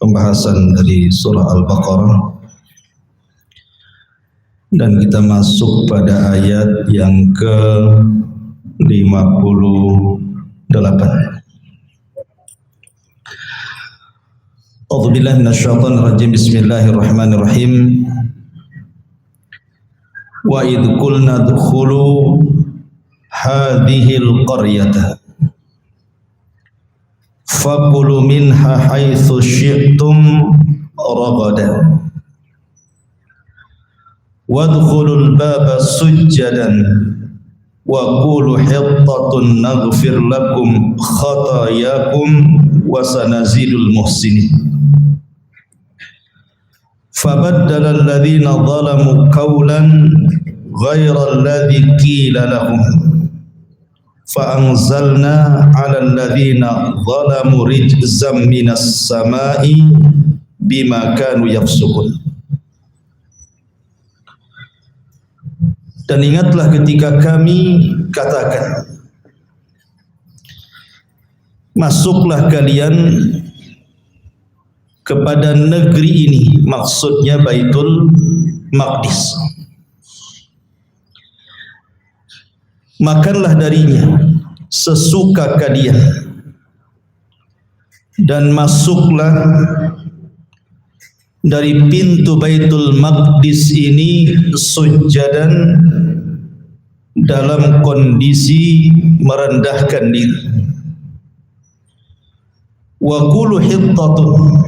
Pembahasan dari surah Al-Baqarah, dan kita masuk pada ayat yang ke-58. A'udzubillahi minasyaitonir rajim. Bismillahirrahmanirrahim. Wa idh qulna dkhulu hadhil qaryata fakulu minha haitsu syi'tum ragadan wadkhulul baba sujjadan wa qulu hittatun naghfir lakum khatayakum wa sanazidul muhsinin. Fabaddala alladhina zalamu qawlan ghayra alladhi qila lahum fa'anzalna 'alal ladzina zalamu rijzam minas sama'i bima kanu yafsukun. Dan ingatlah ketika kami katakan, masuklah kalian kepada negeri ini, maksudnya Baitul Maqdis. Makanlah darinya sesuka kalian dan masuklah dari pintu Baitul Maqdis ini sujjadan, dalam kondisi merendahkan diri. Wa qulu hittatun,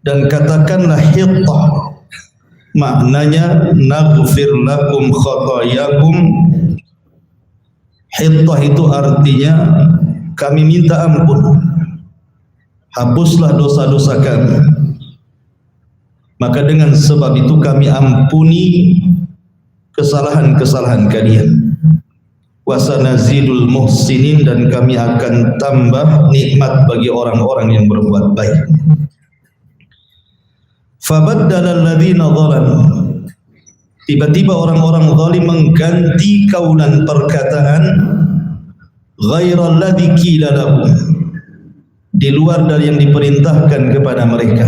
dan katakanlah hittah, maknanya naghfir lakum khatayakum. Hittah itu artinya kami minta ampun, hapuslah dosa-dosa kami. Maka dengan sebab itu kami ampuni kesalahan-kesalahan kalian. Wasanazidul muhsinin, dan kami akan tambah nikmat bagi orang-orang yang berbuat baik. Fabaddala alladhina zalamu, tiba-tiba orang-orang zalim mengganti kaulan perkataan ghairal ladzi qila lahum, di luar dari yang diperintahkan kepada mereka.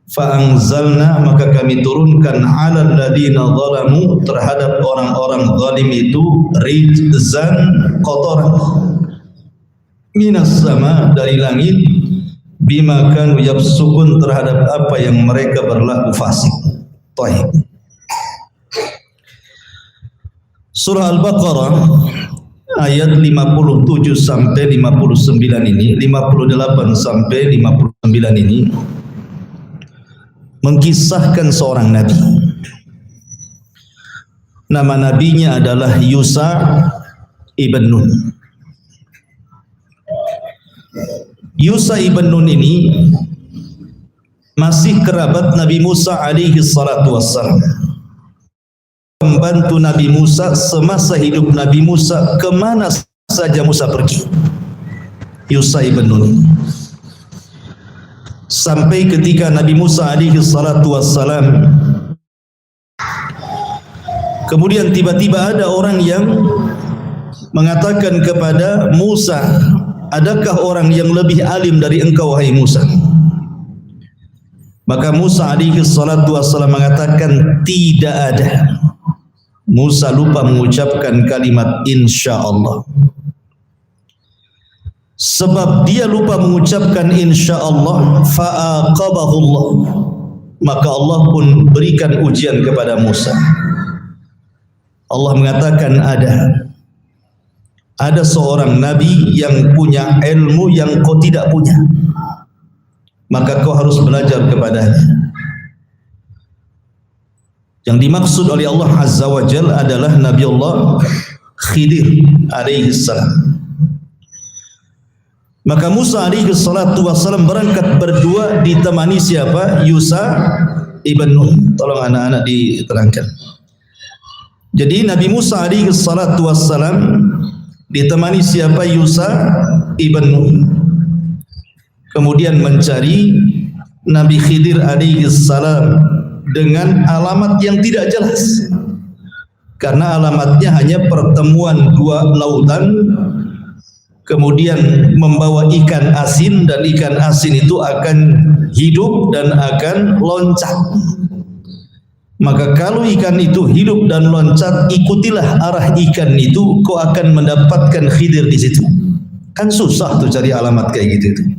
Fa'anzalna, maka kami turunkan 'alal ladzina zalamu, terhadap orang-orang zalim itu rijzan, kotoran, minas sama, dari langit, bima kanu yafsukun, terhadap apa yang mereka berlaku fasik. Taib. Surah Al-Baqarah ayat 57 sampai 59 ini, 58 sampai 59 ini mengkisahkan seorang nabi. Nama nabinya adalah Yusha ibn Nun. Yusha ibn Nun ini masih kerabat Nabi Musa alaihi salatu wassalam, membantu Nabi Musa semasa hidup Nabi Musa, kemana saja Musa pergi. Yusha ibn Nun, sampai ketika Nabi Musa alaihi salatu wassalam, kemudian tiba-tiba ada orang yang mengatakan kepada Musa, adakah orang yang lebih alim dari engkau wahai Musa? Maka Musa alaihi salatu wassalam mengatakan tidak ada. Musa lupa mengucapkan kalimat insyaallah. Sebab dia lupa mengucapkan insyaallah, fa'aqabahullah, maka Allah pun berikan ujian kepada Musa. Allah mengatakan ada seorang nabi yang punya ilmu yang kau tidak punya, maka kau harus belajar kepadanya. Yang dimaksud oleh Allah Azza wa Jalla adalah Nabi Allah Khidir alaihi salam. Maka Musa alaihi salatu wassalam berangkat berdua, ditemani siapa? Yusha ibn Nun. Tolong anak-anak diterangkan. Jadi Nabi Musa alaihi salatu wassalam ditemani siapa? Yusha ibn Nun. Kemudian mencari Nabi Khidir alaihi salam dengan alamat yang tidak jelas, karena alamatnya hanya pertemuan dua lautan, kemudian membawa ikan asin, dan ikan asin itu akan hidup dan akan loncat. Maka kalau ikan itu hidup dan loncat, ikutilah arah ikan itu, kau akan mendapatkan Khidir di situ. Kan susah tuh cari alamat kayak gitu.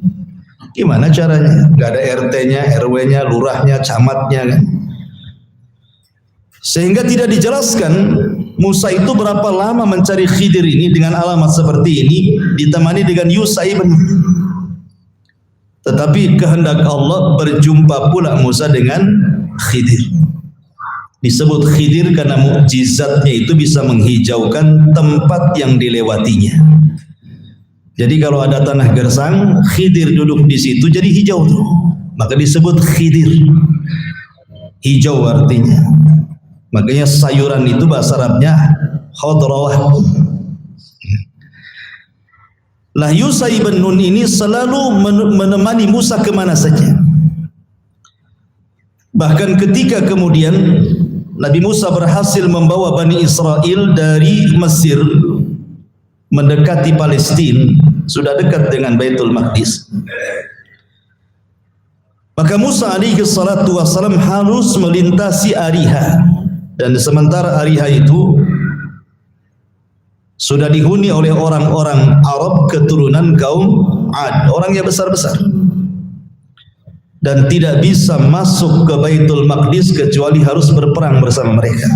Gimana caranya? Gak ada RT-nya, RW-nya, lurahnya, camatnya kan. Sehingga tidak dijelaskan Musa itu berapa lama mencari Khidir ini dengan alamat seperti ini, ditemani dengan Yusha ibn. Tetapi kehendak Allah berjumpa pula Musa dengan Khidir. Disebut Khidir karena mukjizatnya itu bisa menghijaukan tempat yang dilewatinya. Jadi kalau ada tanah gersang, Khidir duduk di situ jadi hijau tuh. Maka disebut Khidir. Hijau artinya. Makanya sayuran itu bahasa Arabnya khadrawah. Lah Yusha ibn Nun ini selalu menemani Musa kemana saja. Bahkan ketika kemudian Nabi Musa berhasil membawa Bani Israel dari Mesir mendekati Palestina, sudah dekat dengan Baitul Maqdis. Maka Musa alaihi salatu wassalam harus melintasi Ariha, dan sementara Ariha itu sudah dihuni oleh orang-orang Arab keturunan kaum Ad, orangnya besar-besar, dan tidak bisa masuk ke Baitul Maqdis kecuali harus berperang bersama mereka.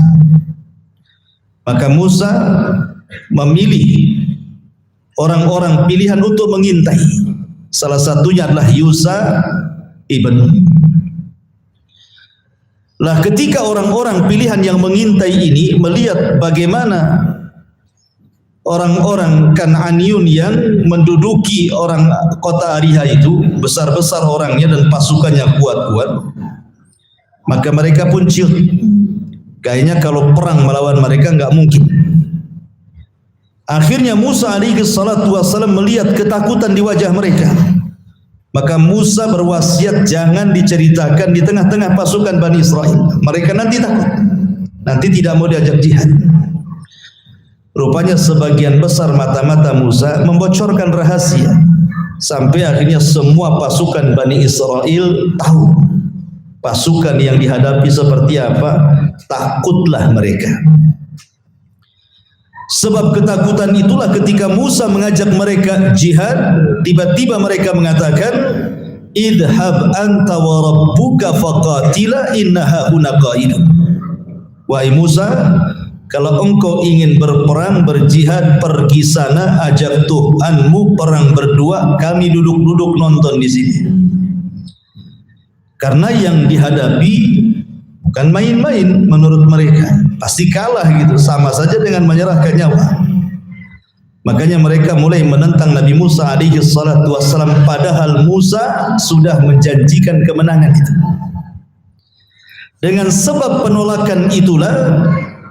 Maka Musa memilih orang-orang pilihan untuk mengintai. Salah satunya adalah Yusha ibn Nun. Lah ketika orang-orang pilihan yang mengintai ini melihat bagaimana orang-orang Kan'aniyun yang menduduki orang kota Ariha itu, besar-besar orangnya dan pasukannya kuat-kuat, maka mereka pun ciut. Kayaknya kalau perang melawan mereka nggak mungkin. Akhirnya Musa alaihi salatu wassalam melihat ketakutan di wajah mereka. Maka Musa berwasiat jangan diceritakan di tengah-tengah pasukan Bani Israel. Mereka nanti takut, nanti tidak mau diajak jihad. Rupanya sebagian besar mata-mata Musa membocorkan rahasia, sampai akhirnya semua pasukan Bani Israel tahu pasukan yang dihadapi seperti apa. Takutlah mereka. Sebab ketakutan itulah ketika Musa mengajak mereka jihad, tiba-tiba mereka mengatakan, idhab anta wa rabbuka faqatila inna hahuna qa'idun. Wahai Musa, kalau engkau ingin berperang, berjihad, pergi sana, ajak Tuhanmu perang berdua, kami duduk-duduk nonton di sini. Karena yang dihadapi bukan main-main menurut mereka, pasti kalah gitu, sama saja dengan menyerahkan nyawa. Makanya mereka mulai menentang Nabi Musa alaihi salatu wassalam, padahal Musa sudah menjanjikan kemenangan itu. Dengan sebab penolakan itulah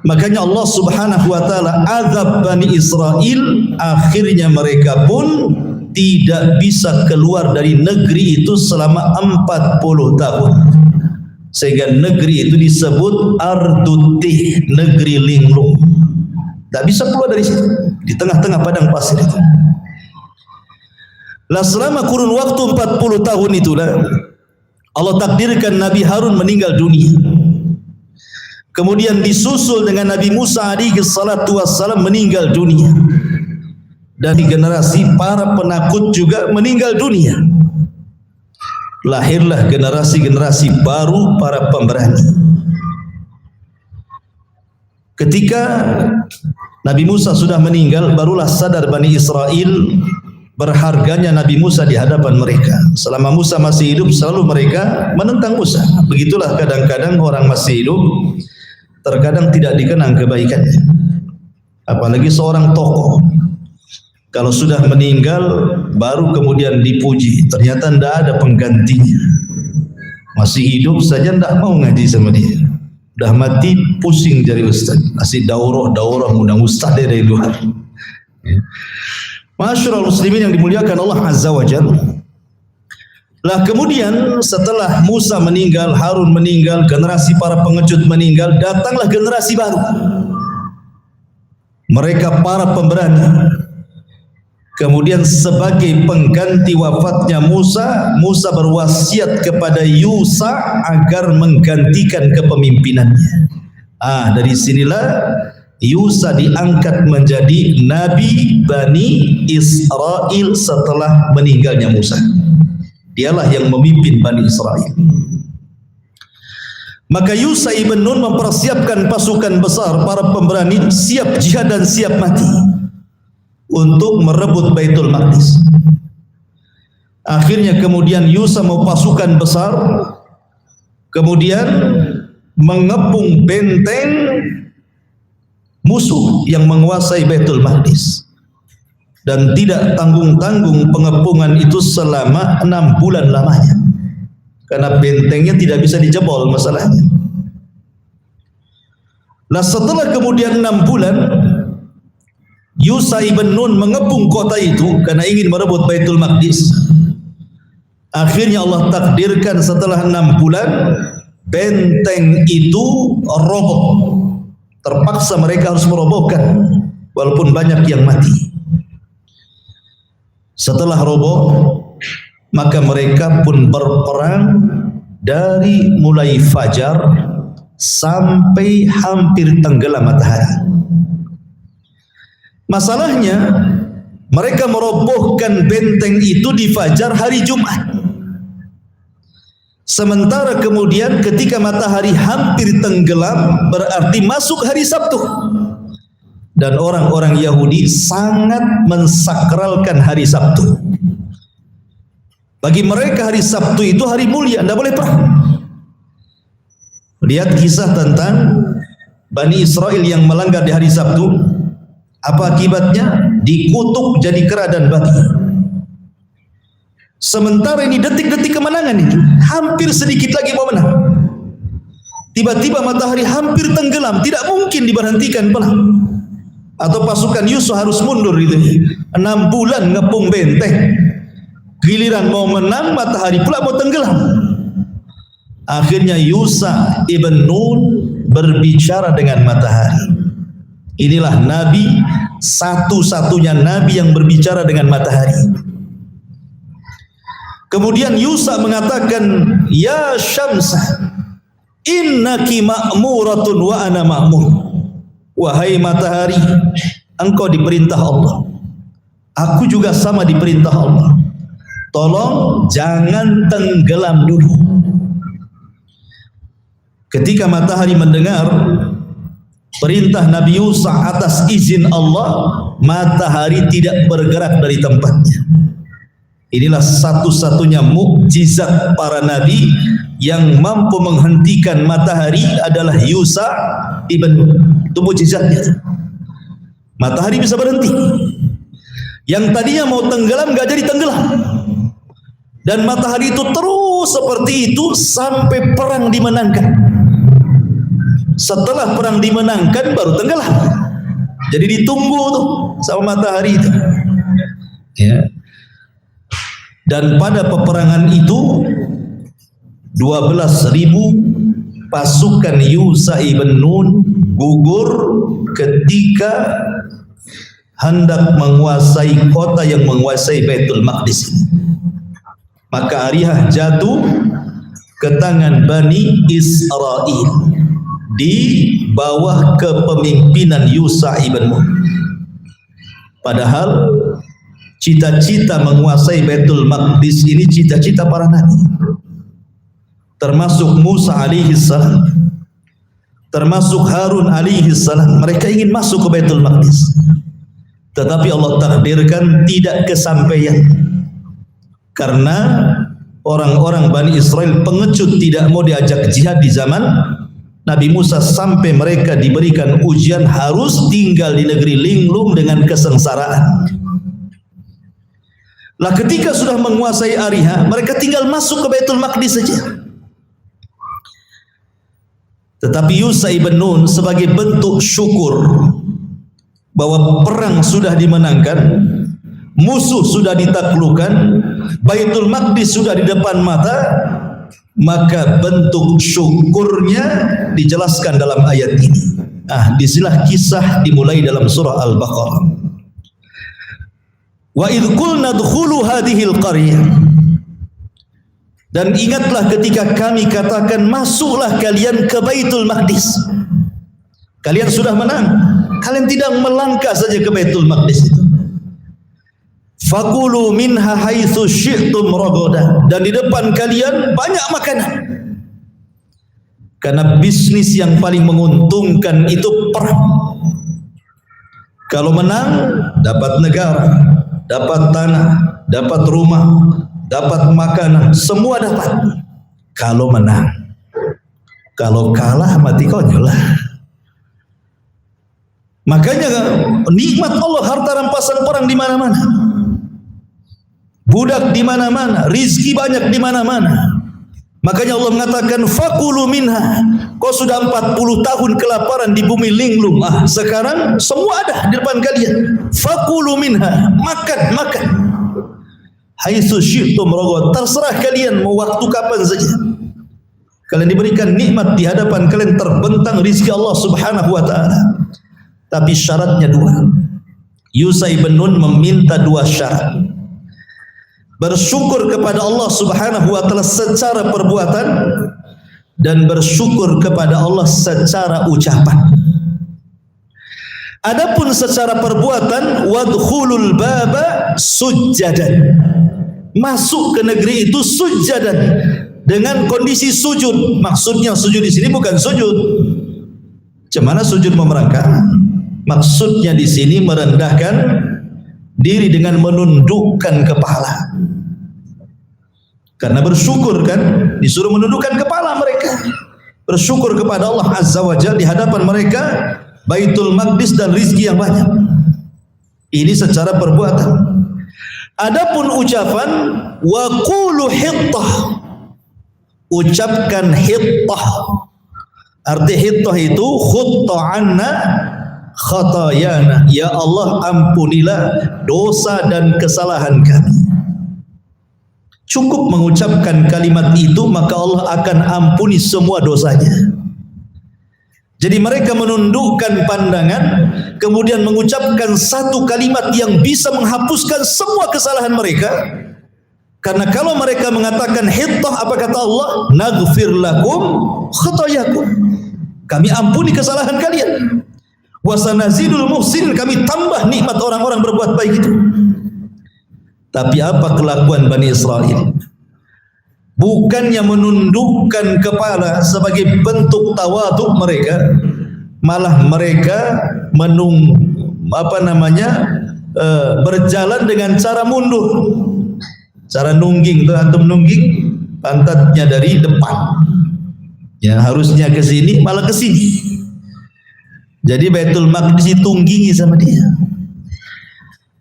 makanya Allah Subhanahu wa taala azab Bani Israel, akhirnya mereka pun tidak bisa keluar dari negeri itu selama 40 tahun. Sehingga negeri itu disebut Ardutih, negeri linglung. Tak bisa keluar dari situ, di tengah-tengah padang pasir itu. Lah selama kurun waktu 40 tahun itulah Allah takdirkan Nabi Harun meninggal dunia. Kemudian disusul dengan Nabi Musa alaihi salatu wassalam meninggal dunia. Dari generasi para penakut juga meninggal dunia. Lahirlah generasi-generasi baru para pemberani. Ketika Nabi Musa sudah meninggal, barulah sadar Bani Israel berharganya Nabi Musa di hadapan mereka. Selama Musa masih hidup, selalu mereka menentang Musa. Begitulah kadang-kadang orang masih hidup, terkadang tidak dikenang kebaikannya. Apalagi seorang tokoh, kalau sudah meninggal baru kemudian dipuji, ternyata tidak ada penggantinya. Masih hidup saja tidak mau ngaji sama dia, udah mati pusing jadi ustaz, masih daurah undang ustaz dari luar. Masyarul muslimin yang dimuliakan Allah Azza wa Jalla, Lah kemudian setelah Musa meninggal, Harun meninggal, generasi para pengecut meninggal, datanglah generasi baru. Mereka para pemberani. Kemudian sebagai pengganti wafatnya Musa, Musa berwasiat kepada Yusa agar menggantikan kepemimpinannya. Dari sinilah Yusa diangkat menjadi Nabi Bani Israel setelah meninggalnya Musa. Dialah yang memimpin Bani Israel. Maka Yusa ibn Nun mempersiapkan pasukan besar para pemberani, siap jihad dan siap mati untuk merebut Baitul Maqdis. Akhirnya kemudian Yusa mau pasukan besar, kemudian mengepung benteng musuh yang menguasai Baitul Maqdis. Dan tidak tanggung-tanggung pengepungan itu selama 6 bulan lamanya, karena bentengnya tidak bisa dijebol masalahnya. Nah setelah kemudian 6 bulan Yusa ibn Nun mengepung kota itu karena ingin merebut Baitul Maqdis. Akhirnya Allah takdirkan setelah 6 bulan benteng itu roboh. Terpaksa mereka harus merobohkan walaupun banyak yang mati. Setelah roboh, maka mereka pun berperang dari mulai fajar sampai hampir tenggelam matahari. Masalahnya, mereka merobohkan benteng itu di fajar hari Jumat. Sementara kemudian ketika matahari hampir tenggelam, berarti masuk hari Sabtu. Dan orang-orang Yahudi sangat mensakralkan hari Sabtu. Bagi mereka hari Sabtu itu hari mulia, tidak boleh perang. Lihat kisah tentang Bani Israel yang melanggar di hari Sabtu. Apa akibatnya? Dikutuk jadi kera dan batu. Sementara ini detik-detik kemenangan itu, hampir sedikit lagi mau menang. Tiba-tiba matahari hampir tenggelam, tidak mungkin diberhentikan perang. Atau pasukan Yusuf harus mundur itu. 6 bulan ngepung benteng, giliran mau menang matahari pula mau tenggelam. Akhirnya Yusa ibn Nun berbicara dengan matahari. Inilah Nabi, satu-satunya Nabi yang berbicara dengan matahari. Kemudian Yusa mengatakan, Ya Syamsa, innaki ma'muratun wa ana ma'mur. Wahai matahari, engkau diperintah Allah, aku juga sama diperintah Allah. Tolong jangan tenggelam dulu. Ketika matahari mendengar perintah Nabi Yusa atas izin Allah, matahari tidak bergerak dari tempatnya. Inilah satu-satunya mukjizat para nabi, yang mampu menghentikan matahari adalah Yusa ibn Nun. Itu mukjizatnya. Matahari bisa berhenti. Yang tadinya mau tenggelam gak jadi tenggelam. Dan matahari itu terus seperti itu sampai perang dimenangkan. Setelah perang dimenangkan baru tenggelam. Jadi ditunggu tuh sama matahari itu. Ya. Dan pada peperangan itu 12.000 pasukan Yusa ibn Nun gugur ketika hendak menguasai kota yang menguasai Baitul Maqdis. Maka Arihah jatuh ke tangan Bani Israel di bawah kepemimpinan Yusa ibn Nun. Padahal cita-cita menguasai Baitul Maqdis ini cita-cita para nabi, termasuk Musa alaihi salam, termasuk Harun alaihi salam. Mereka ingin masuk ke Baitul Maqdis, tetapi Allah takdirkan tidak kesampaian karena orang-orang Bani Israel pengecut, tidak mau diajak jihad di zaman Nabi Musa, sampai mereka diberikan ujian harus tinggal di negeri linglung dengan kesengsaraan. Lah ketika sudah menguasai Ariha, mereka tinggal masuk ke Baitul Maqdis saja. Tetapi Yusa ibn Nun sebagai bentuk syukur bahwa perang sudah dimenangkan, musuh sudah ditaklukkan, Baitul Maqdis sudah di depan mata, maka bentuk syukurnya dijelaskan dalam ayat ini. Disinilah kisah dimulai dalam surah Al-Baqarah. Wa idh qulna dkhulu hadhil qaryah. Dan ingatlah ketika kami katakan masuklah kalian ke Baitul Maqdis. Kalian sudah menang. Kalian tidak melangkah saja ke Baitul Maqdis itu. Fakulu minha haitsu syi'tum ragadan. Dan di depan kalian banyak makanan. Karena bisnis yang paling menguntungkan itu perang. Kalau menang, dapat negara, dapat tanah, dapat rumah, dapat makanan, semua dapat. Kalau menang. Kalau kalah, mati konyol lah. Makanya nikmat Allah, harta rampasan orang di mana-mana, budak di mana-mana, rizki banyak di mana-mana. Makanya Allah mengatakan fakulu minha. Kau sudah 40 tahun kelaparan di bumi linglung, sekarang semua ada di depan kalian. Fakulu minha, makan. Haitsu syi'tum ragadan, terserah kalian mau waktu kapan saja. Kalian diberikan nikmat di hadapan kalian, terbentang rizki Allah Subhanahu wa taala. Tapi syaratnya 2. Yusai bin Nun meminta 2 syarat. Bersyukur kepada Allah Subhanahu wa taala secara perbuatan dan bersyukur kepada Allah secara ucapan. Adapun secara perbuatan, wadkhulul baba sujjadan. Masuk ke negeri itu sujjadan, dengan kondisi sujud. Maksudnya sujud di sini bukan sujud cemana sujud memerangkak. Maksudnya di sini merendahkan diri dengan menundukkan kepala. Karena bersyukur kan, disuruh menundukkan kepala mereka. Bersyukur kepada Allah Azza wa Jalla di hadapan mereka, Baitul Maqdis dan rizki yang banyak. Ini secara perbuatan. Adapun ucapan, wa qulu hittah. Ucapkan hittah. Arti hittah itu khutta anna khatayana, ya Allah ampunilah dosa dan kesalahan kami. Cukup mengucapkan kalimat itu, maka Allah akan ampuni semua dosanya. Jadi mereka menundukkan pandangan, kemudian mengucapkan satu kalimat yang bisa menghapuskan semua kesalahan mereka. Karena kalau mereka mengatakan hittah, apa kata Allah? Naghfir lakum khatayakum, kami ampuni kesalahan kalian. Wasanazidul muhsin, kami tambah nikmat orang-orang berbuat baik itu. Tapi apa kelakuan Bani Israel? Bukannya menundukkan kepala sebagai bentuk tawaduk mereka, malah mereka berjalan dengan cara mundur. Cara nungging, tuh antum nungging, pantatnya dari depan. Ya, harusnya ke sini malah ke sini. Jadi Baitul Maqdis ditunggingi sama dia.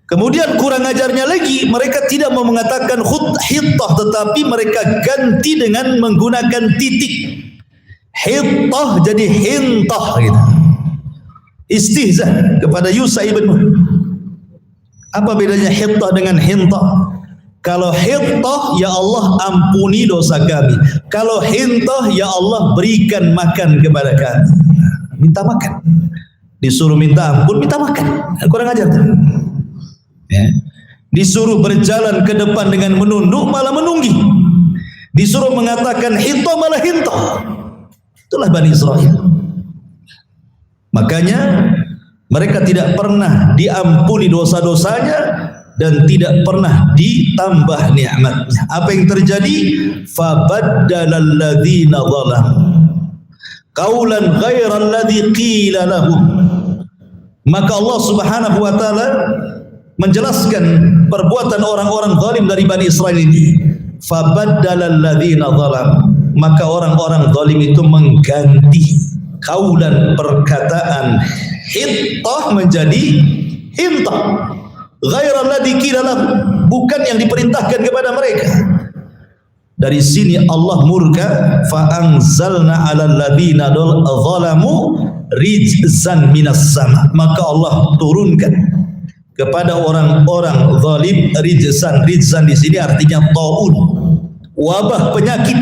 Kemudian kurang ajarnya lagi, mereka tidak mau mengatakan hittah, tetapi mereka ganti dengan menggunakan titik. Hittah jadi hintah gitu. Istihza kepada Yusai bin Nun. Apa bedanya hittah dengan hintah? Kalau hittah, ya Allah ampuni dosa kami. Kalau hintah, ya Allah berikan makan kepada kami. Minta makan. Disuruh minta ampun, minta makan. Kurang ajar tuh. Ya. Disuruh berjalan ke depan dengan menunduk, malah menunggi. Disuruh mengatakan hintah, malah hintah. Itulah Bani Israel. Makanya mereka tidak pernah diampuni dosa-dosanya dan tidak pernah ditambah nikmatnya. Apa yang terjadi? Fabaddalal ladzina zalamu qaulan ghairal ladzi qila lahum. Maka Allah Subhanahu wa taala menjelaskan perbuatan orang-orang zalim dari Bani Israel ini. Fabaddalal ladzina zalamu, maka orang-orang zalim itu mengganti qaulan, perkataan hittah menjadi hintah. Ghairal ladzi qila lahum, bukan yang diperintahkan kepada mereka. Dari sini Allah murka, fa anzalna 'alal ladzina zalamu rijzan minas sama, maka Allah turunkan kepada orang-orang zalim rijzan. Rijzan di sini artinya taun, wabah penyakit.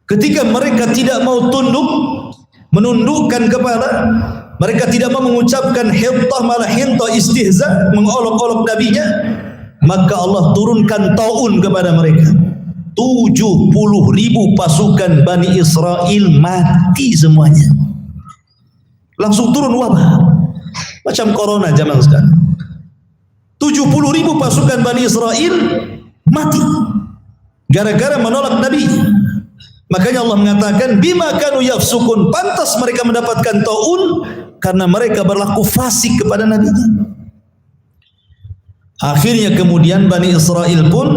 Ketika mereka tidak mau tunduk, menundukkan kepala, mereka tidak mau mengucapkan hintah, malah hintah istihza, mengolok-olok nabinya, maka Allah turunkan taun kepada mereka. 70.000 pasukan Bani Israel mati semuanya. Langsung turun wabah, macam corona zaman sekarang. 70.000 pasukan Bani Israel mati gara-gara menolak Nabi. Makanya Allah mengatakan bima kanu yafsukun, pantas mereka mendapatkan taun karena mereka berlaku fasik kepada nabinya. Akhirnya kemudian Bani Israel pun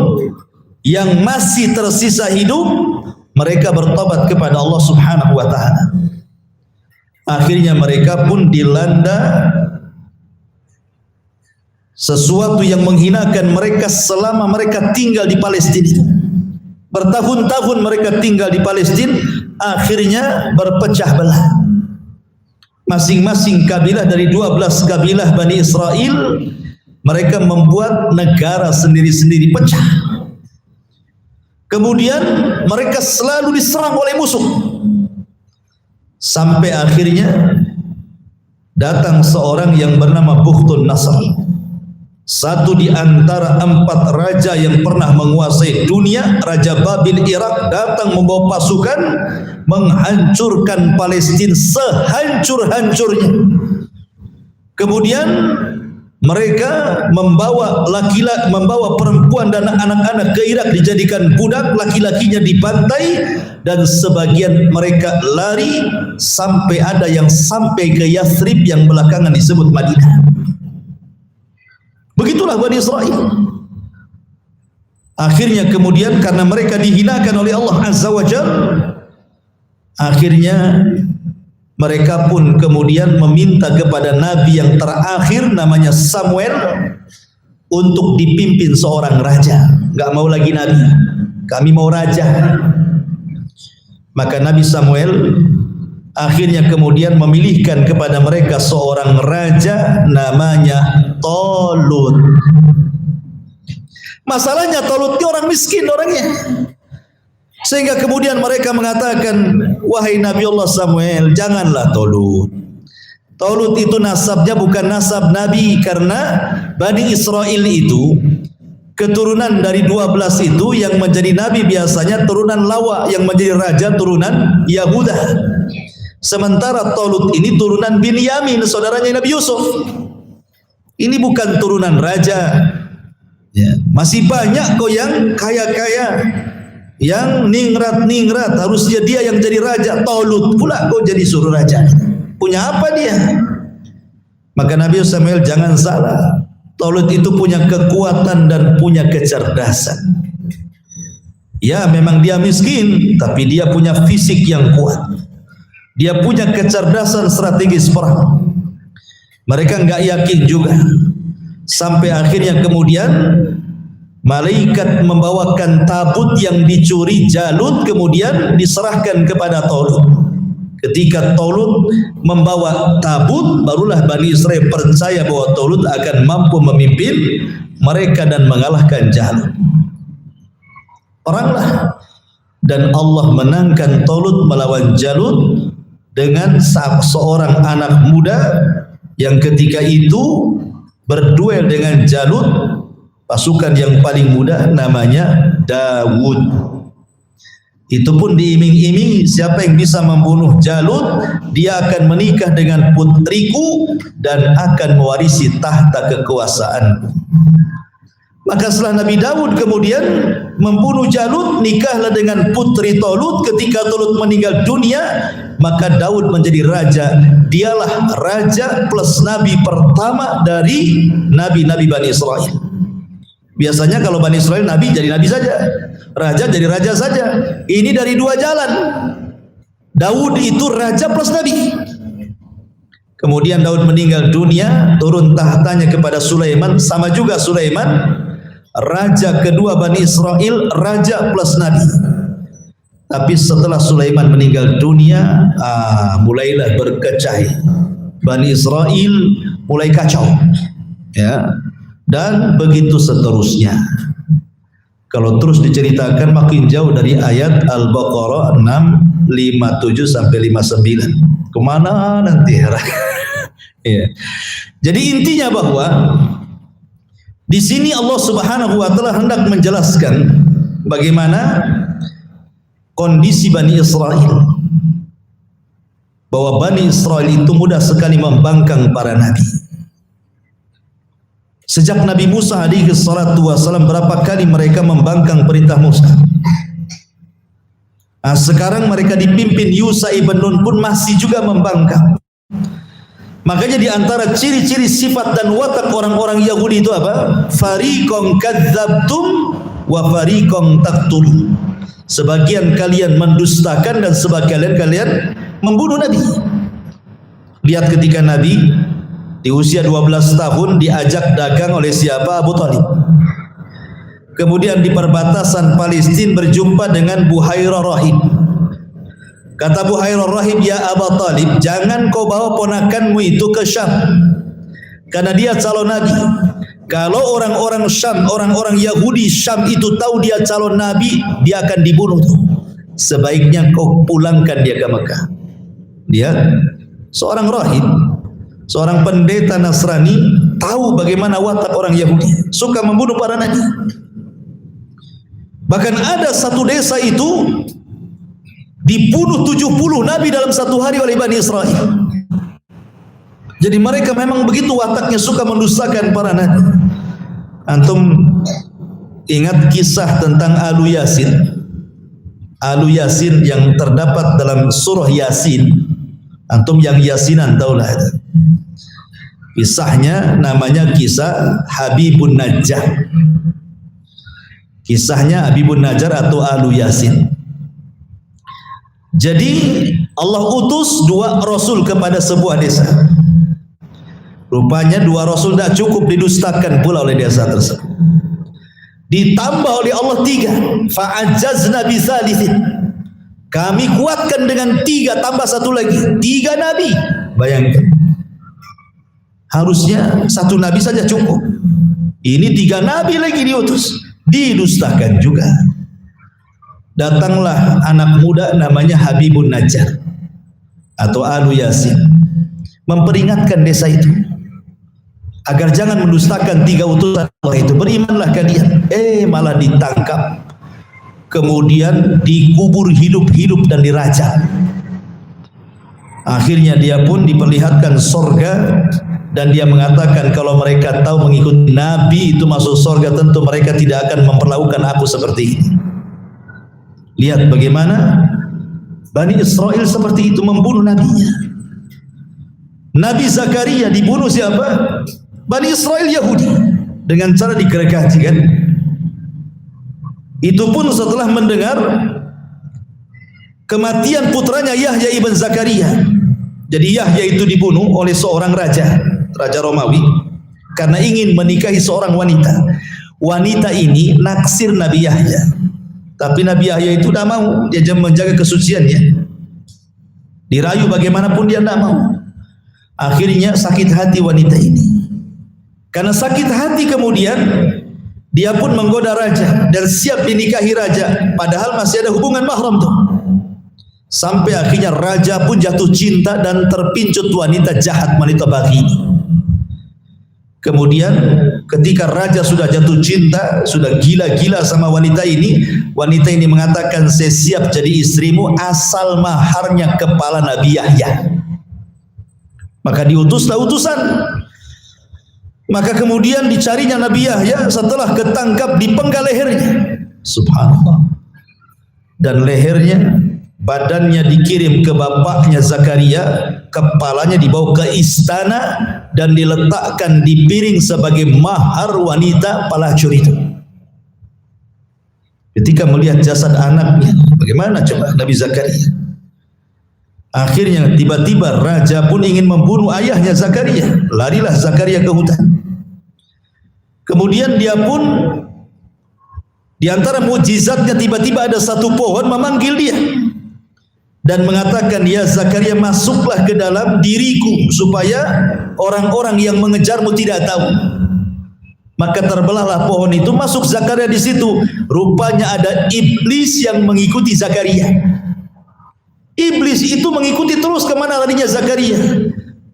yang masih tersisa hidup, mereka bertobat kepada Allah Subhanahu wa taala. Akhirnya mereka pun dilanda sesuatu yang menghinakan mereka selama mereka tinggal di Palestina. Bertahun-tahun mereka tinggal di Palestina, akhirnya berpecah belah. Masing-masing kabilah dari 12 kabilah Bani Israel, mereka membuat negara sendiri-sendiri pecah. Kemudian mereka selalu diserang oleh musuh. Sampai akhirnya datang seorang yang bernama Bukhtun Nasr. Satu di antara 4 raja yang pernah menguasai dunia, Raja Babil Irak, datang membawa pasukan menghancurkan Palestina sehancur-hancurnya. Kemudian mereka membawa perempuan dan anak-anak ke Irak dijadikan budak, laki-lakinya dibantai, dan sebagian mereka lari sampai ada yang sampai ke Yathrib yang belakangan disebut Madinah. Begitulah Bani Israel. Akhirnya kemudian karena mereka dihinakan oleh Allah Azza wa Jalla, akhirnya mereka pun kemudian meminta kepada Nabi yang terakhir namanya Samuel untuk dipimpin seorang raja. Gak mau lagi Nabi, kami mau raja. Maka Nabi Samuel akhirnya kemudian memilihkan kepada mereka seorang raja namanya Talut. Masalahnya Talut ini orang miskin orangnya, sehingga kemudian mereka mengatakan, wahai Nabi Allah Samuel, janganlah Talut. Talut itu nasabnya bukan nasab Nabi, karena Bani Israel itu keturunan dari 12 itu yang menjadi Nabi biasanya turunan Lawa, yang menjadi raja turunan Yahuda. Sementara Talut ini turunan Binyamin, saudaranya Nabi Yusuf. Ini bukan turunan raja. Ya, masih banyak kok yang kaya-kaya, yang ningrat-ningrat, harusnya dia yang jadi raja. Talut pula kok jadi suruh raja. Punya apa dia? Maka Nabi Samuel jangan salah, Talut itu punya kekuatan dan punya kecerdasan. Ya memang dia miskin, tapi dia punya fisik yang kuat. Dia punya kecerdasan strategis perang. Mereka enggak yakin juga. Sampai akhirnya kemudian malaikat membawakan tabut yang dicuri Jalut, kemudian diserahkan kepada Talut. Ketika Talut membawa tabut, barulah Bani Israel percaya bahwa Talut akan mampu memimpin mereka dan mengalahkan Jalut. Peranglah, dan Allah menangkan Talut melawan Jalut dengan seorang anak muda yang ketika itu berduel dengan Jalut, pasukan yang paling muda namanya Dawud. Itu pun diiming-imingi, siapa yang bisa membunuh Jalut, dia akan menikah dengan putriku dan akan mewarisi tahta kekuasaan. Maka setelah Nabi Dawud kemudian membunuh Jalut, nikahlah dengan putri Talut. Ketika Talut meninggal dunia, maka Daud menjadi raja. Dialah raja plus nabi pertama dari nabi-nabi Bani Israel. Biasanya kalau Bani Israel nabi jadi nabi saja, raja jadi raja saja. Ini dari dua jalan. Daud itu raja plus nabi. Kemudian Daud meninggal dunia, turun tahtanya kepada Sulaiman. Sama juga Sulaiman, raja kedua Bani Israel, raja plus nabi. Tapi setelah Sulaiman meninggal dunia, mulailah berkecah. Bani Israel mulai kacau, ya, dan begitu seterusnya. Kalau terus diceritakan makin jauh dari ayat Al-Baqarah 657 sampai 59. Kemana nanti? Ya. Jadi intinya bahwa di sini Allah Subhanahu wa taala hendak menjelaskan bagaimana kondisi Bani Israel. Bahwa Bani Israel itu mudah sekali membangkang para nabi. Sejak Nabi Musa alaihi salatu wasallam berapa kali mereka membangkang perintah Musa. Nah, sekarang mereka dipimpin Yusha ibn Nun pun masih juga membangkang. Makanya di antara ciri-ciri sifat dan watak orang-orang Yahudi itu apa? Fariqon kadzabtum wa fariqon taqtulun. Sebagian kalian mendustakan dan sebagian kalian membunuh Nabi. Lihat ketika Nabi di usia 12 tahun diajak dagang oleh siapa? Abu Thalib. Kemudian di perbatasan Palestina berjumpa dengan Buhairah Rahib. Kata Buhairah Rahib, ya Abu Thalib, jangan kau bawa ponakanmu itu ke Syam, karena dia calon Nabi. Kalau orang-orang Syam, orang-orang Yahudi Syam itu tahu dia calon Nabi, dia akan dibunuh. Sebaiknya kau pulangkan dia ke Mekah. Dia seorang rahib, seorang pendeta Nasrani, tahu bagaimana watak orang Yahudi, suka membunuh para nabi. Bahkan ada satu desa itu dibunuh 70 nabi dalam satu hari oleh Bani Israel. Jadi mereka memang begitu wataknya, suka mendustakan para nabi. Antum ingat kisah tentang Alu Yasin? Alu Yasin yang terdapat dalam surah Yasin. Antum yang Yasinan tahulah itu. Kisahnya namanya kisah Habibun Najjar. Kisahnya Habibun Najjar atau Alu Yasin. Jadi Allah utus 2 rasul kepada sebuah desa. Rupanya 2 rasul tidak cukup, didustakan pula oleh desa tersebut. Ditambah oleh Allah 3. Fa'ajazna bisalisin. Kami kuatkan dengan 3 tambah 1 lagi. 3 nabi. Bayangkan. Harusnya 1 nabi saja cukup. Ini 3 nabi lagi diutus. Didustakan juga. Datanglah anak muda namanya Habibun Najjar atau Alu Yasin, memperingatkan desa itu agar jangan mendustakan 3 utusan Allah itu. Berimanlah kalian. Malah ditangkap, kemudian dikubur hidup-hidup dan dirajam. Akhirnya dia pun diperlihatkan sorga, dan dia mengatakan kalau mereka tahu mengikuti Nabi itu masuk sorga, tentu mereka tidak akan memperlakukan aku seperti ini. Lihat bagaimana Bani Israel seperti itu membunuh nabinya. Nabi Zakaria dibunuh siapa? Bani Israel Yahudi, dengan cara digergaji kan. Itu pun setelah mendengar kematian putranya Yahya ibn Zakaria. Jadi Yahya itu dibunuh oleh seorang raja Romawi karena ingin menikahi seorang wanita. Wanita ini naksir Nabi Yahya, tapi Nabi Yahya itu tidak mau. Dia menjaga kesuciannya, dirayu bagaimanapun dia tidak mau. Akhirnya sakit hati wanita ini. Karena sakit hati kemudian dia pun menggoda raja dan siap dinikahi raja, padahal masih ada hubungan mahram tuh. Sampai akhirnya raja pun jatuh cinta dan terpincut wanita jahat, wanita baghi. Kemudian ketika raja sudah jatuh cinta, sudah gila-gila sama wanita ini mengatakan, saya siap jadi istrimu asal maharnya kepala Nabi Yahya. Maka diutuslah utusan. Maka kemudian dicarinya Nabi Yahya, setelah ketangkap dipenggal lehernya. Subhanallah. Dan lehernya, badannya dikirim ke bapaknya Zakaria, kepalanya dibawa ke istana dan diletakkan di piring sebagai mahar wanita pelacur itu. Ketika melihat jasad anaknya, bagaimana coba Nabi Zakaria? Akhirnya tiba-tiba raja pun ingin membunuh ayahnya Zakaria. Larilah Zakaria ke hutan. Kemudian dia pun di antara mukjizatnya tiba-tiba ada satu pohon memanggil dia. dan mengatakan, ya Zakaria, masuklah ke dalam diriku supaya orang-orang yang mengejarmu tidak tahu. Maka terbelahlah pohon itu, masuk Zakaria di situ. Rupanya ada iblis yang mengikuti Zakaria. Iblis itu mengikuti terus kemana larinya Zakaria.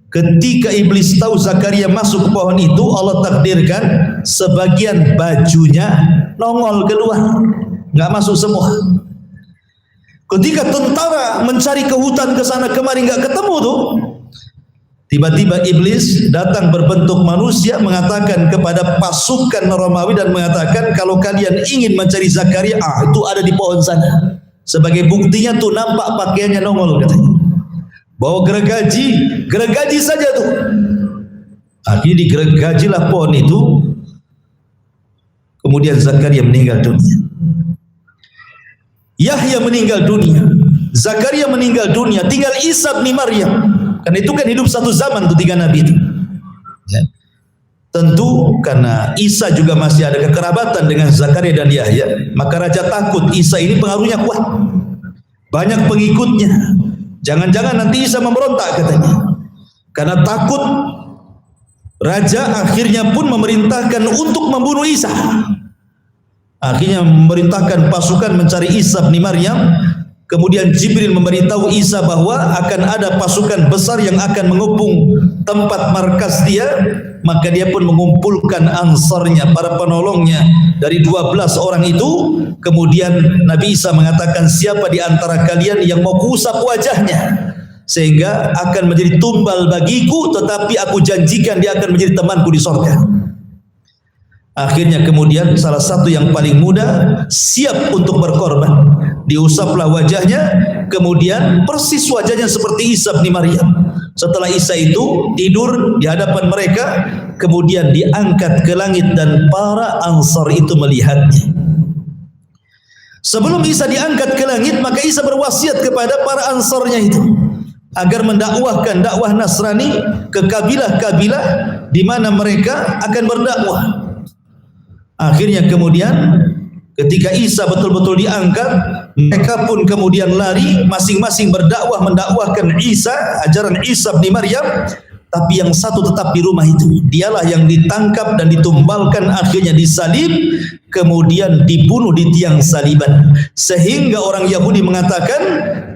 Ketika iblis tahu Zakaria masuk ke pohon itu, Allah takdirkan sebagian bajunya nongol keluar, nggak masuk semua. Ketika tentara mencari ke hutan ke sana kemari nggak ketemu tuh, tiba-tiba iblis datang berbentuk manusia mengatakan kepada pasukan Romawi dan mengatakan, kalau kalian ingin mencari Zakaria, itu ada di pohon sana. Sebagai buktinya tuh nampak pakaiannya nongol katanya. Bawa gergaji saja tuh. Akhirnya digergajilah pohon itu. Kemudian Zakaria meninggal dunia. Yahya meninggal dunia, Zakaria meninggal dunia, tinggal Isa bin Maryam. Karena itu kan hidup satu zaman tuh tiga nabi itu. Ya. Tentu karena Isa juga masih ada kekerabatan dengan Zakaria dan Yahya, maka raja takut Isa ini pengaruhnya kuat, banyak pengikutnya. Jangan-jangan nanti Isa memberontak katanya. Karena takut, raja akhirnya pun memerintahkan untuk membunuh Isa. Akhirnya memerintahkan pasukan mencari Isa bin Maryam. Kemudian Jibril memberitahu Isa bahwa akan ada pasukan besar yang akan mengepung tempat markas dia. Maka dia pun mengumpulkan ansarnya, para penolongnya dari 12 orang itu. Kemudian Nabi Isa mengatakan, siapa di antara kalian yang mau kuusap wajahnya sehingga akan menjadi tumbal bagiku, tetapi aku janjikan dia akan menjadi temanku di surga. Akhirnya kemudian salah satu yang paling muda siap untuk berkorban. Diusaplah wajahnya, kemudian persis wajahnya seperti Isa bin Maryam. Setelah Isa itu tidur di hadapan mereka, kemudian diangkat ke langit dan para ansar itu melihatnya. Sebelum Isa diangkat ke langit, maka Isa berwasiat kepada para ansarnya itu agar mendakwahkan dakwah Nasrani ke kabilah-kabilah di mana mereka akan berdakwah. Akhirnya kemudian ketika Isa betul-betul diangkat, mereka pun kemudian lari masing-masing berdakwah, mendakwahkan Isa, ajaran Isa bin Maryam. Tapi yang satu tetap di rumah itu. Dialah yang ditangkap dan ditumbalkan, akhirnya disalib, kemudian dibunuh di tiang saliban. Sehingga orang Yahudi mengatakan,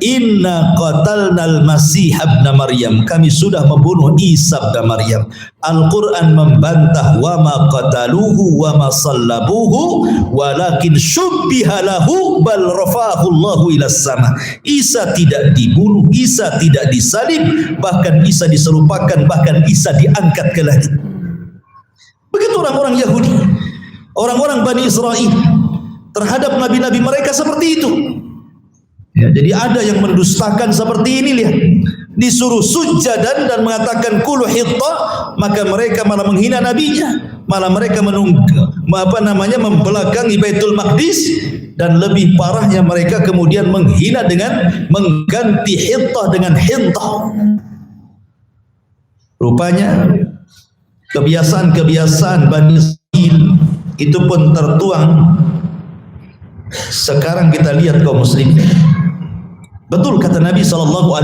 inna qatalnal masih ibn Maryam, kami sudah membunuh Isa bin Maryam. Al-Quran membantah, wa ma qataluhu wa ma sallabuhu walakin syubbiha lahu bal rafa'ahu Allahu ila sama. Isa tidak dibunuh, Isa tidak disalib, bahkan Isa diserupakan, bahkan Isa diangkat ke langit. Begitu orang-orang Yahudi, orang-orang Bani Israel terhadap nabi-nabi mereka seperti itu. Ya, jadi ada yang mendustakan seperti ini, lihat. Disuruh sujadan dan mengatakan kulu hitta, maka mereka malah menghina nabinya, malah mereka membelakangi Baitul Maqdis, dan lebih parahnya mereka kemudian menghina dengan mengganti hitta dengan hinta. Rupanya kebiasaan-kebiasaan Bani Israil itu pun tertuang. Sekarang kita lihat kaum muslimin. Betul kata Nabi SAW,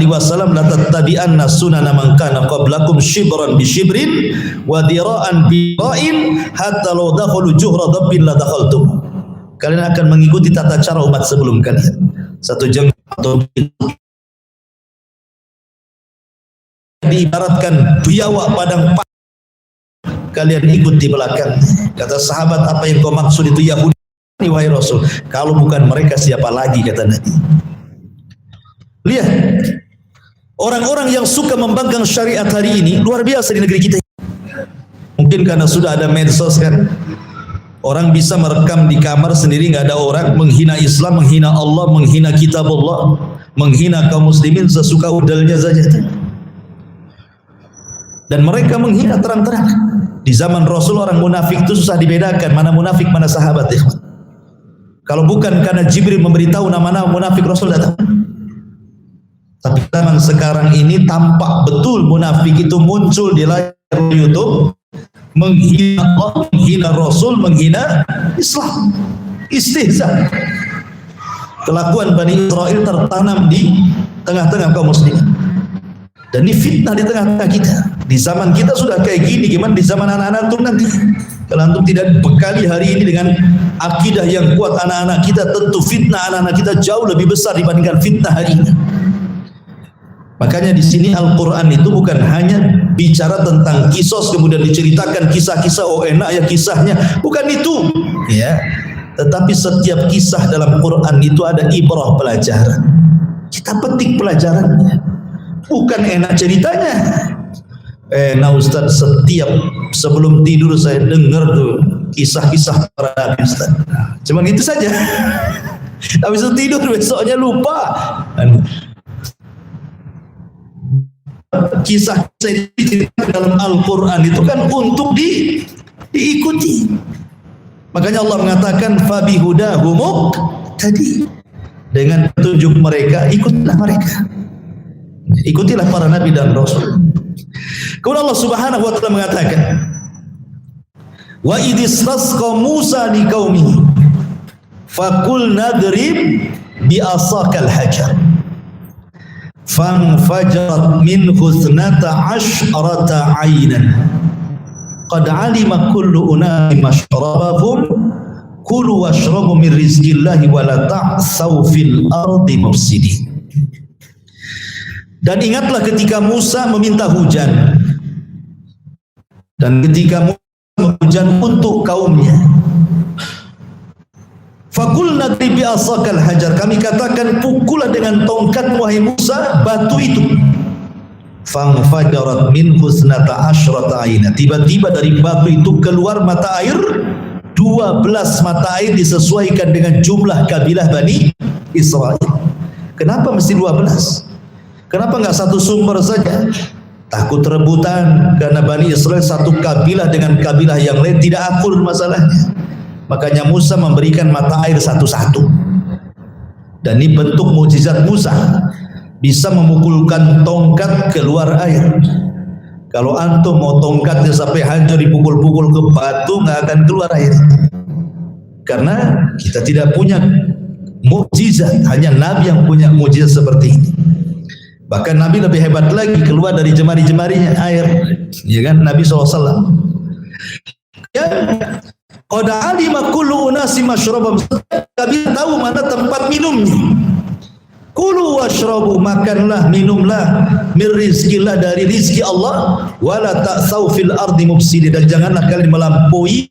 la tattabi'anna sunana man kana qablakum shibran bi shibrin wa dira'an bi ra'in hatta law dakhalu juhra dabbin la dakhaltum. Kalian akan mengikuti tata cara umat sebelum kalian. Satu jam atau diibaratkan biawak padang, kalian ikut di belakang. Kata sahabat, apa yang kau maksud itu Yahudi wahai Rasul? Kalau bukan mereka siapa lagi, kata Nabi. Lihat, orang-orang yang suka membanggang syariat hari ini luar biasa di negeri kita. Mungkin karena sudah ada medsos kan, orang bisa merekam di kamar sendiri, nggak ada orang, menghina Islam, menghina Allah, menghina kitab Allah, menghina kaum muslimin sesuka udalnya saja. Dan mereka menghina terang-terang. Di zaman Rasul orang munafik itu susah dibedakan mana munafik mana sahabat. Ya. Kalau bukan karena Jibril memberitahu nama-nama munafik, Rasul datang. Tapi zaman sekarang ini tampak betul munafik itu muncul di layar YouTube, menghina Allah, menghina Rasul, menghina Islam, istihza. Kelakuan Bani Israel tertanam di tengah-tengah kaum muslimin. Dan ini fitnah di tengah-tengah kita. Di zaman kita sudah kayak gini, gimana di zaman anak-anak itu nanti? Kalau antum tidak bekali hari ini dengan akidah yang kuat anak-anak kita, tentu fitnah anak-anak kita jauh lebih besar dibandingkan fitnah hari ini. Makanya di sini Al-Quran itu bukan hanya bicara tentang kisos kemudian diceritakan kisah-kisah, oh enak ya kisahnya, bukan itu, ya. Tetapi setiap kisah dalam Quran itu ada ibrah, pelajaran. Kita petik pelajarannya, bukan enak ceritanya. Nah Ustaz, setiap sebelum tidur saya dengar tuh kisah-kisah para nabi Ustaz. Cuman itu saja. Habis itu tidur, besoknya lupa. Kisah-kisah yang diceritakan dalam Al-Quran itu kan untuk diikuti. Makanya Allah mengatakan fabihudahumuk tadi, dengan petunjuk mereka ikutlah mereka, ikutilah para nabi dan rasul. Kemudian Allah Subhanahu wa taala mengatakan wa idistasqa Musa liqaumihi faqul nadrib bi asakal hajar fanfajarat minhu 12 aynan qad alima kullu unasin mashrabahum kulu washrabu min rizqillahi wa la ta'saw fil ardi mufsidin. Dan ingatlah ketika Musa meminta hujan, dan ketika Musa hujan untuk kaumnya, faqul nadrib bi asakal hajar, kami katakan pukullah dengan tongkat wahai Musa batu itu. Fanfajarat minhu 12 ayna, tiba-tiba dari batu itu keluar mata air 12 mata air disesuaikan dengan jumlah kabilah Bani Israel. Kenapa mesti 12? Kenapa enggak satu sumber saja? Takut rebutan, karena Bani Israel satu kabilah dengan kabilah yang lain tidak akur masalahnya. Makanya Musa memberikan mata air satu-satu. Dan ini bentuk mukjizat Musa, bisa memukulkan tongkat keluar air. Kalau antum mau tongkatnya sampai hancur dipukul-pukul ke batu, nggak akan keluar air. Karena kita tidak punya mukjizat, hanya Nabi yang punya mukjizat seperti ini. Bahkan Nabi lebih hebat lagi, keluar dari jemari-jemarinya air, ya kan, Nabi SAW. Ya, qad alima kullu unasin mashrabahum, Nabi tahu mana tempat minumnya. Kulu washrabu, makanlah, minumlah, min rizqillah, dari rizki Allah, wala ta'saw fil ardi mufsidin, dan janganlah kalian melampaui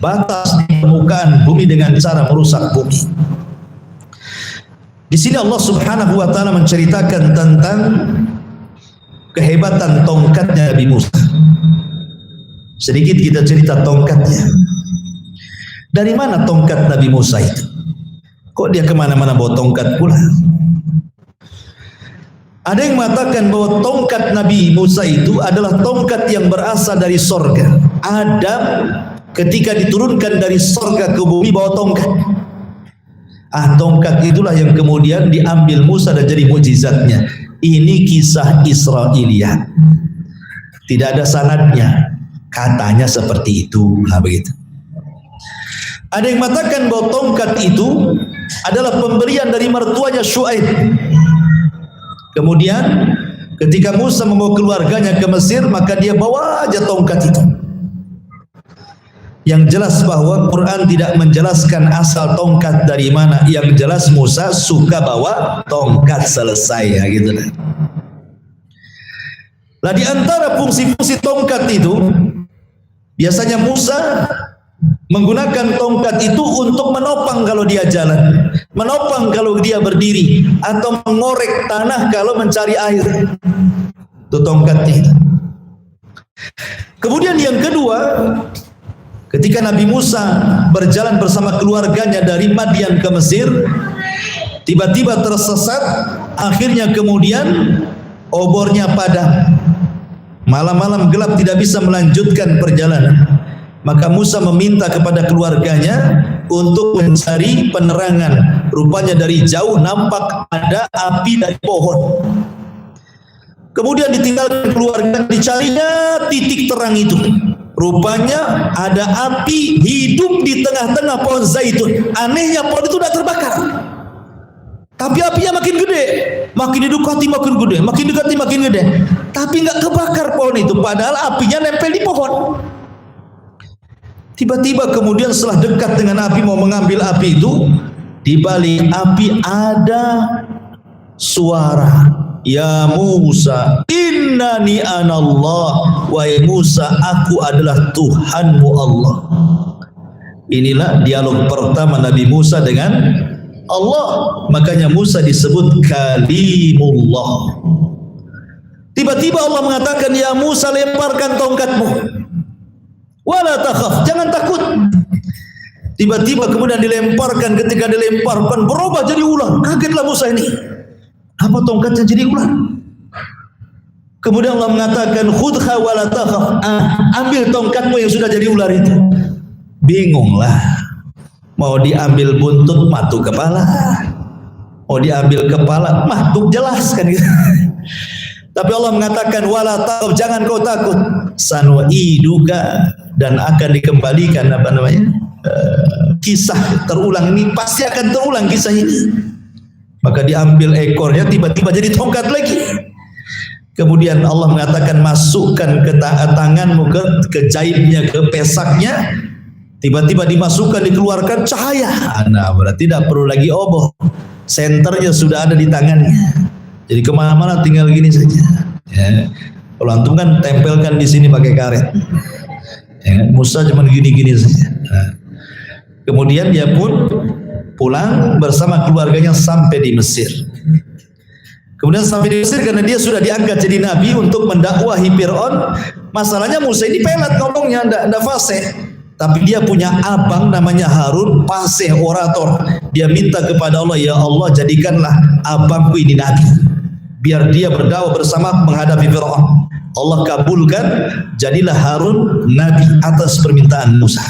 batas di permukaan bumi dengan cara merusak bumi. Di sini Allah Subhanahu wa taala menceritakan tentang kehebatan tongkatnya Nabi Musa. Sedikit kita cerita tongkatnya. Dari mana tongkat Nabi Musa itu? Kok dia kemana-mana bawa tongkat pula? Ada yang mengatakan bahwa tongkat Nabi Musa itu adalah tongkat yang berasal dari sorga. Adam ketika diturunkan dari sorga ke bumi bawa tongkat. Tongkat itulah yang kemudian diambil Musa dan jadi mukjizatnya. Ini kisah Israiliyah. Tidak ada sanadnya. Katanya seperti itu. Begitu. Ada yang mengatakan bahwa tongkat itu adalah pemberian dari mertuanya Syuaib. Kemudian ketika Musa membawa keluarganya ke Mesir, maka dia bawa aja tongkat itu. Yang jelas bahwa Quran tidak menjelaskan asal tongkat dari mana. Yang jelas Musa suka bawa tongkat, selesai ya gitu. Lah di antara fungsi-fungsi tongkat itu, biasanya Musa menggunakan tongkat itu untuk menopang kalau dia jalan, menopang kalau dia berdiri, atau mengorek tanah kalau mencari air. Itu tongkatnya. Kemudian yang kedua, ketika Nabi Musa berjalan bersama keluarganya dari Madian ke Mesir, tiba-tiba tersesat, akhirnya kemudian obornya padam. Malam-malam gelap, tidak bisa melanjutkan perjalanan. Maka Musa meminta kepada keluarganya untuk mencari penerangan. Rupanya dari jauh nampak ada api dari pohon. Kemudian ditinggalkan keluarga, dicarinya titik terang itu. Rupanya ada api hidup di tengah-tengah pohon zaitun. Anehnya pohon itu tidak terbakar. Tapi apinya makin gede, makin didekati makin gede, makin dekati makin gede. Tapi nggak kebakar pohon itu, padahal apinya nempel di pohon. Tiba-tiba kemudian setelah dekat dengan api mau mengambil api itu, di balik api ada suara, ya Musa, innani anallah, wahai Musa, aku adalah Tuhanmu Allah. Inilah dialog pertama Nabi Musa dengan Allah. Makanya Musa disebut kalimullah. Tiba-tiba Allah mengatakan, ya Musa, lemparkan tongkatmu, wala takhaf, jangan takut. Tiba-tiba kemudian dilemparkan, ketika dilemparkan berubah jadi ular. Kagetlah Musa ini, apa tongkatnya jadi ular? Kemudian Allah mengatakan, khudha wala takhaf, ambil tongkatmu yang sudah jadi ular itu. Bingunglah, mau diambil buntut matuk kepala, mau diambil kepala matuk jelas kan gitu. Tapi Allah mengatakan, wala takhaf, jangan kau takut, sanu'iduka, dan akan dikembalikan kisah terulang ini, pasti akan terulang kisah ini. Maka diambil ekornya, tiba-tiba jadi tongkat lagi. Kemudian Allah mengatakan, masukkan ke tanganmu, ke jahitnya, ke pesaknya. Tiba-tiba dimasukkan, dikeluarkan cahaya. Nah, berarti tidak perlu lagi oboh, senternya sudah ada di tangannya. Jadi kemana-mana tinggal gini saja. Ya. Kalau antum kan tempelkan di sini pakai karet. Ya, Musa cuma gini-gini saja. Nah. Kemudian dia pun pulang bersama keluarganya sampai di Mesir. Kemudian sampai di Mesir karena dia sudah diangkat jadi nabi untuk mendakwahi Fir'aun. Masalahnya Musa ini pelat ngomongnya, tidak fasih. Tapi dia punya abang namanya Harun, fasih orator. Dia minta kepada Allah, ya Allah, jadikanlah abangku ini nabi, biar dia berdakwah bersama menghadapi Fir'aun. Allah kabulkan, jadilah Harun nabi atas permintaan Musa.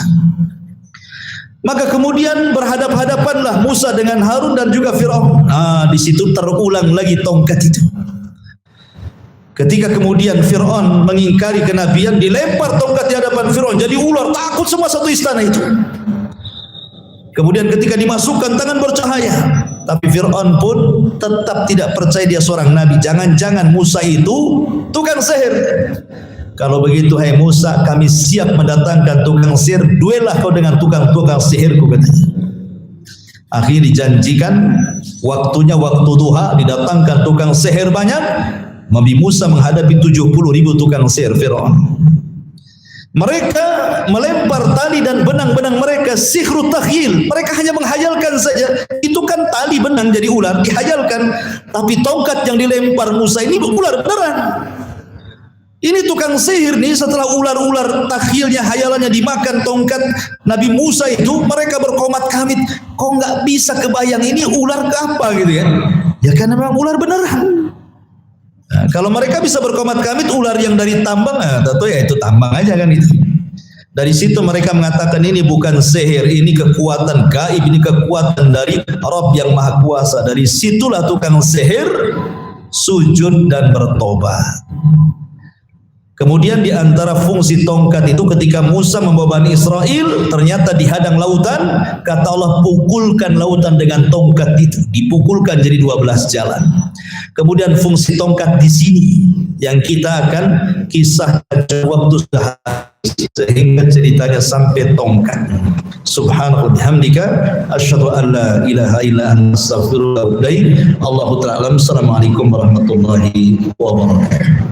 Maka kemudian berhadap-hadapanlah Musa dengan Harun dan juga Fir'aun. Nah, di situ terulang lagi tongkat itu. Ketika kemudian Fir'aun mengingkari kenabian, dilempar tongkat di hadapan Fir'aun, jadi ular, takut semua satu istana itu. Kemudian ketika dimasukkan, tangan bercahaya. Tapi Fir'aun pun tetap tidak percaya dia seorang nabi. Jangan-jangan Musa itu tukang sihir. Kalau begitu, hai Musa, kami siap mendatangkan tukang sihir. Duelah kau dengan tukang sihirku, katanya. Akhirnya dijanjikan, waktunya waktu duha, didatangkan tukang sihir banyak. Nabi Musa menghadapi 70.000 tukang sihir Fir'aun. Mereka melempar tali dan benang-benang mereka, sihru takhyil. Mereka hanya menghayalkan saja. Itu kan tali benang jadi ular, dihayalkan. Tapi tongkat yang dilempar Musa ini ular beneran. Ini tukang sihir nih, setelah ular-ular takhilnya, hayalannya dimakan tongkat Nabi Musa itu, mereka berkomat kamit. Kok nggak bisa kebayang ini ular ke apa gitu ya? Ya karena memang ular beneran. Nah, kalau mereka bisa berkomat kamit ular yang dari tambang, tentu ya itu tambang aja kan itu. Dari situ mereka mengatakan ini bukan sihir, ini kekuatan gaib, ini kekuatan dari Rabb yang Maha Kuasa. Dari situlah tukang sihir sujud dan bertobat. Kemudian di antara fungsi tongkat itu, ketika Musa membawa Bani Israel ternyata dihadang lautan, kata Allah, pukulkan lautan dengan tongkat itu, dipukulkan jadi 12 jalan. Kemudian fungsi tongkat di sini yang kita akan kisahkan waktu sehingga ceritanya sampai tongkat. Subhanallah bihamdika asyhadu an la ilaha illa anta astaghfiruka wa atubu ilaik. Allahu ta'ala. Assalamualaikum warahmatullahi wabarakatuh.